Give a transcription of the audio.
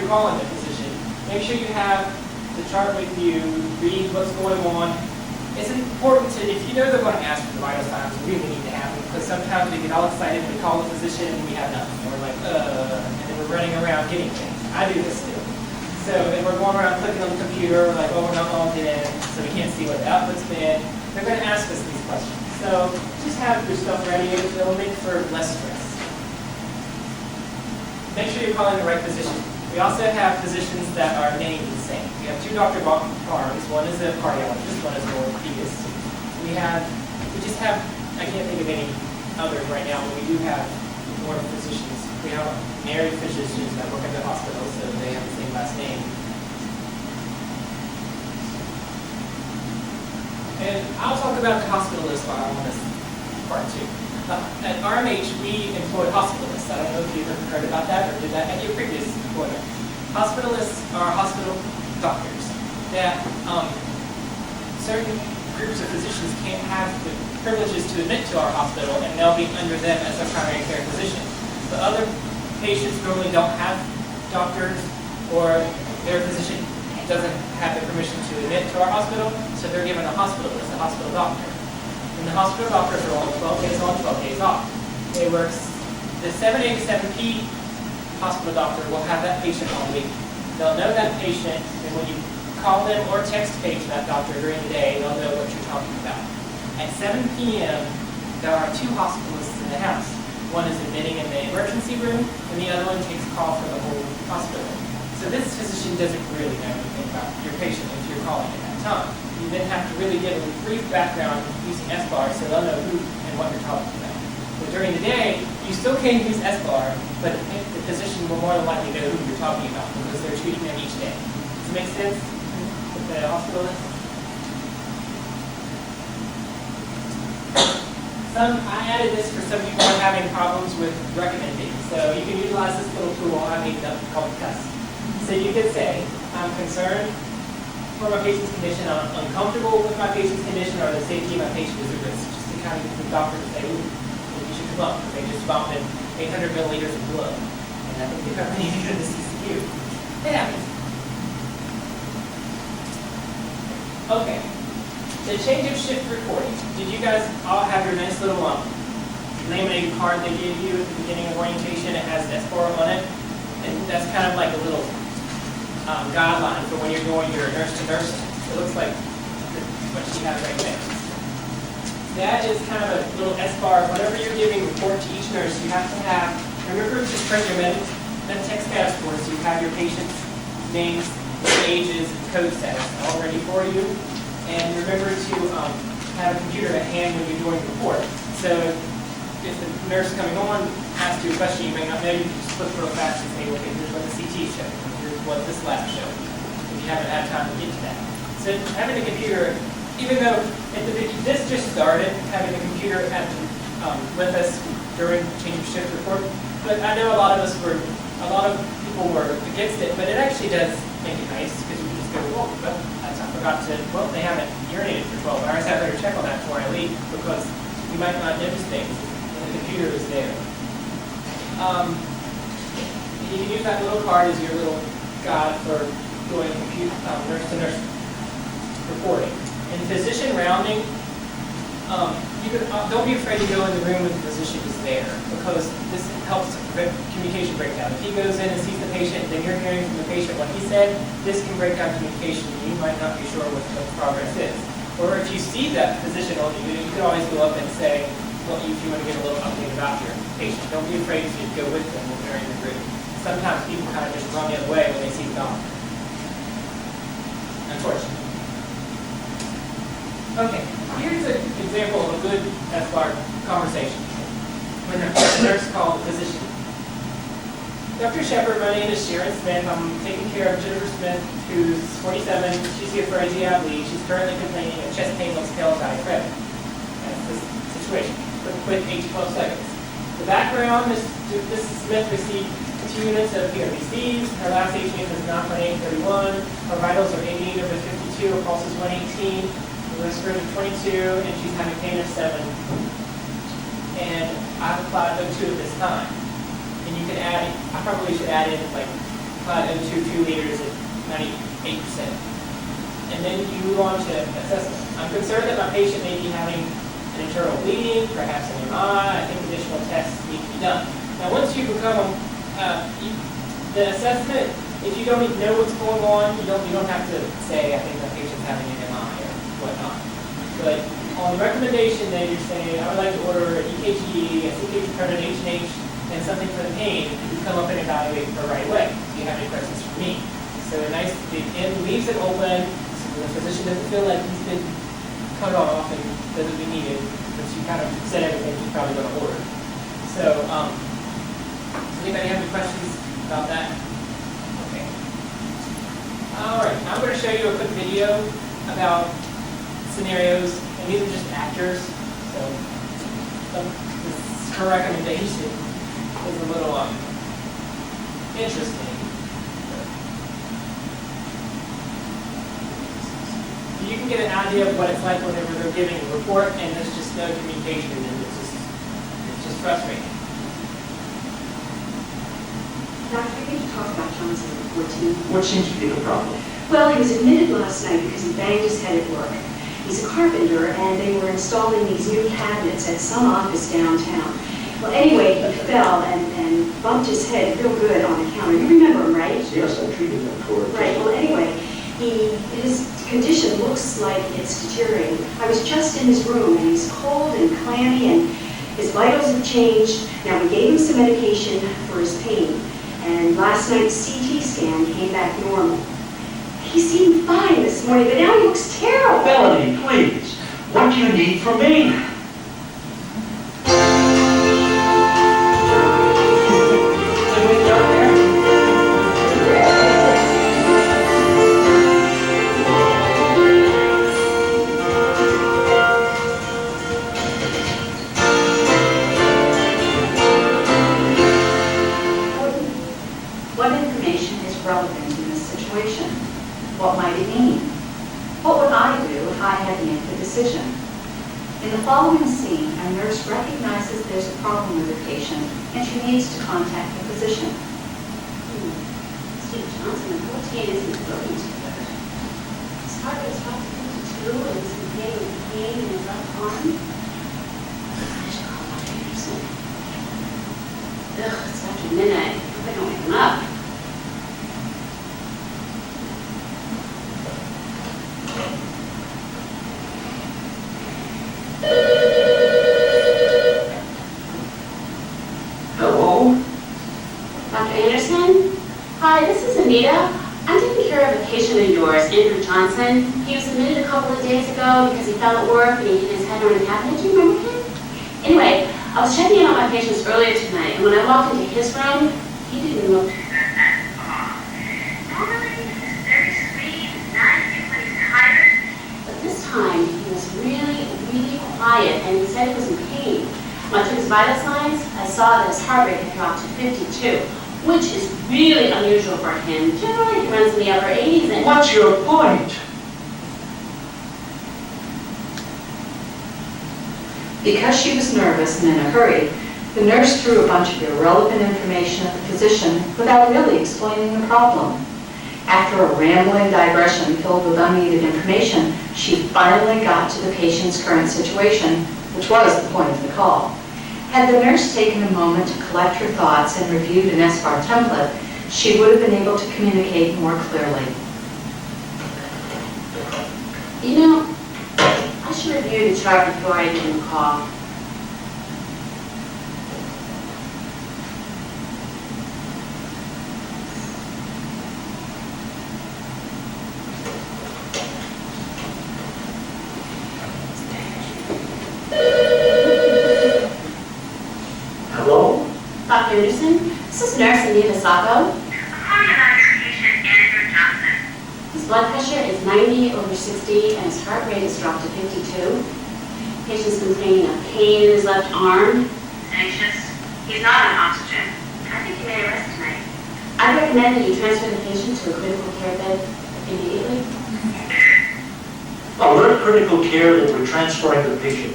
you're calling the physician, make sure you have the chart with you, read what's going on. It's important to, if you know they're going to ask for the vital signs, we really need to have them, because sometimes we get all excited and we call the physician and we have nothing. And we're like, and then we're running around getting things. I do this still. So if we're going around clicking on the computer, like, oh, we're not logged in, so we can't see what the output's been, they're going to ask us these questions. So just have your stuff ready. It'll make for less stress. Make sure you're calling the right physician. We also have physicians that are named the same. We have two Dr. Barnes. One is a cardiologist, one is an orthopedist. We just have, I can't think of any others right now, but we do have more physicians. We have married physicians that work at the hospital, so they have the same last name. And I'll talk about the hospitalists while I'm on this part too. At RMH, we employ hospitalists. I don't know if you've ever heard about that or did that at your previous employment. Hospitalists are hospital doctors that certain groups of physicians can't have the privileges to admit to our hospital, and they'll be under them as a primary care physician. But other patients normally don't have doctors, or their physician doesn't have the permission to admit to our hospital, so they're given a hospitalist, a hospital doctor. And the hospital doctors are all 12 days on, 12 days off. They work the 7 A to 7 P. Hospital doctor will have that patient all week. They'll know that patient, and when you call them or text page that doctor during the day, they'll know what you're talking about. At 7 p.m., there are two hospitalists in the house. One is admitting in the emergency room, and the other one takes a call for the whole hospital. So this physician doesn't really know anything about your patient if you're calling at that time. You then have to really give a brief background using SBAR so they'll know who and what you're talking about. But during the day, you still can use SBAR, but the physician will more than likely know who you're talking about because they're treating them each day. Does it make sense with the hospitalist? I added this for some people who are having problems with recommending. So you can utilize this little tool I made up called CUS. So you could say, I'm concerned for my patient's condition, I'm uncomfortable with my patient's condition, or the safety of my patient is at risk. Just to kind of get the doctor to say, ooh, you should come up, because they just bumped in 800 milliliters of blood. And I think they probably need to go to the CCU. It happens. Okay. The change of shift recording. Did you guys all have your nice little laminated card they gave you at the beginning of orientation? It has SBAR on it. And that's kind of like a little guideline for when you're doing your nurse-to-nurse. It looks like what she has right there. That is kind of a little SBAR. Whenever you're giving report to each nurse, you have to have, remember to print your med text passport so you have your patient's names, ages, and code sets all ready for you. And remember to have a computer at hand when you're doing the report. So if the nurse coming on asks you a question you may not know, you can just flip real fast and say, okay, here's what the CT showed, here's what this lab showed, if you haven't had time to get to that. So having a computer, even though this just started, having a computer with us during change of shift report, but I know a lot of people were against it, but it actually does make it nice because you can just go, well, I forgot to, well, they haven't urinated for 12 hours, I better check on that before I leave because you might not notice things when the computer is there. You can use that little card as your little guide for doing nurse-to-nurse reporting. In physician rounding, don't be afraid to go in the room when the physician is there because this helps prevent communication breakdown. If he goes in and sees the patient, then you're hearing from the patient what he said, this can break down communication and you might not be sure what the progress is. Or if you see that physician on you, you can always go up and say, well, if you want to get a little update about your patient, don't be afraid to go with them when they're in the room. Sometimes people kind of just run the other way when they see the doctor. Unfortunately. Okay, here's an example of a good SBAR conversation. When the nurse called the physician. Dr. Shepard, my name is Sharon Smith. I'm taking care of Jennifer Smith, who's 47. She's here for a GI bleed. She's currently complaining of chest pain with scale diaphragm. That's the situation. Quick 8 to 12 seconds. The background, Mrs. Smith received 2 units of PRBCs. Her last HbF is 9.831. Her vitals are 88 over 52. Her pulse is 118. Her respiratory is 22, and she's having pain of 7. And I've applied O2 at this time. And you can add, I probably should add in like about O2 2 liters at 98%. And then you move on to assessment. I'm concerned that my patient may be having an internal bleeding, perhaps an MI. I think additional tests need to be done. Now, once you become the assessment, if you don't even know what's going on, you don't have to say, I think my patient's having an MI or whatnot. But on the recommendation, then you're saying, I would like to order an EKG, a CKD credit, H&H, and something for the pain. You come up and evaluate her right away. Do you have any questions for me? So a nice big in leaves it open. The physician doesn't feel like he's been cut off and doesn't be needed, but you kind of said everything he's probably going to order. So, does anybody have any questions about that? Okay. All right, I'm going to show you a quick video about scenarios, and these are just actors. So, her recommendation is a little interesting. You can get an idea of what it's like whenever they're giving a report and there's just no communication, and it's just frustrating. Doctor, I need to talk about Johnson at 14. What seems to be the problem? Well, he was admitted last night because he banged his head at work. He's a carpenter, and they were installing these new cabinets at some office downtown. Well, anyway, he fell and bumped his head real good on the counter. You remember him, right? Yes, I treated him for it. Right. Well, anyway, his condition looks like it's deteriorating. I was just in his room, and he's cold and clammy, and his vitals have changed. Now, we gave him some medication for his pain, and last night's CT scan came back normal. He seemed fine this morning, but now he looks terrible. Melanie, please, what do you need from me? What information is relevant in this situation? What might it mean? What would I do if I had to make the decision? In the following scene, a nurse recognizes there's a problem with the patient and she needs to contact the physician. Mr. Johnson at 14 isn't looking too good. His heart rate's dropped to 52, and he's complaining with pain in his left arm. I should call Dr. Anderson. Ugh, it's after midnight. I don't wake him up. Hello? Dr. Anderson? Hi, this is Anita. I'm taking care of a patient of yours, Andrew Johnson. He was admitted a couple of days ago because he fell at work and he hit his head on a cabinet. Do you remember him? Anyway, I was checking in on my patients earlier tonight, and when I walked into his room, he didn't look too good at all. Normally, he's very sweet, nice when he's tired. But this time, he was really, really quiet, and he said he was in pain. When I took his vital signs, I saw that his heart rate had dropped to 52, which is really unusual for him. Generally, he runs in the upper 80s and... What's your point? Because she was nervous and in a hurry, the nurse threw a bunch of irrelevant information at the physician without really explaining the problem. After a rambling digression filled with unneeded information, she finally got to the patient's current situation, which was the point of the call. Had the nurse taken a moment to collect her thoughts and reviewed an SBAR template, she would have been able to communicate more clearly. You know, I should review the chart before I give him a call. Hello? Dr. Anderson, this is Nurse Anita Sacco. I'm calling about your patient, Andrew Johnson. His blood pressure is 90/60 and his heart rate has dropped to 52. Patient's complaining of pain in his left arm. He's anxious. He's not on oxygen. I think he may arrest tonight. I recommend that you transfer the patient to a critical care bed immediately. Alert critical care that we're transferring the patient.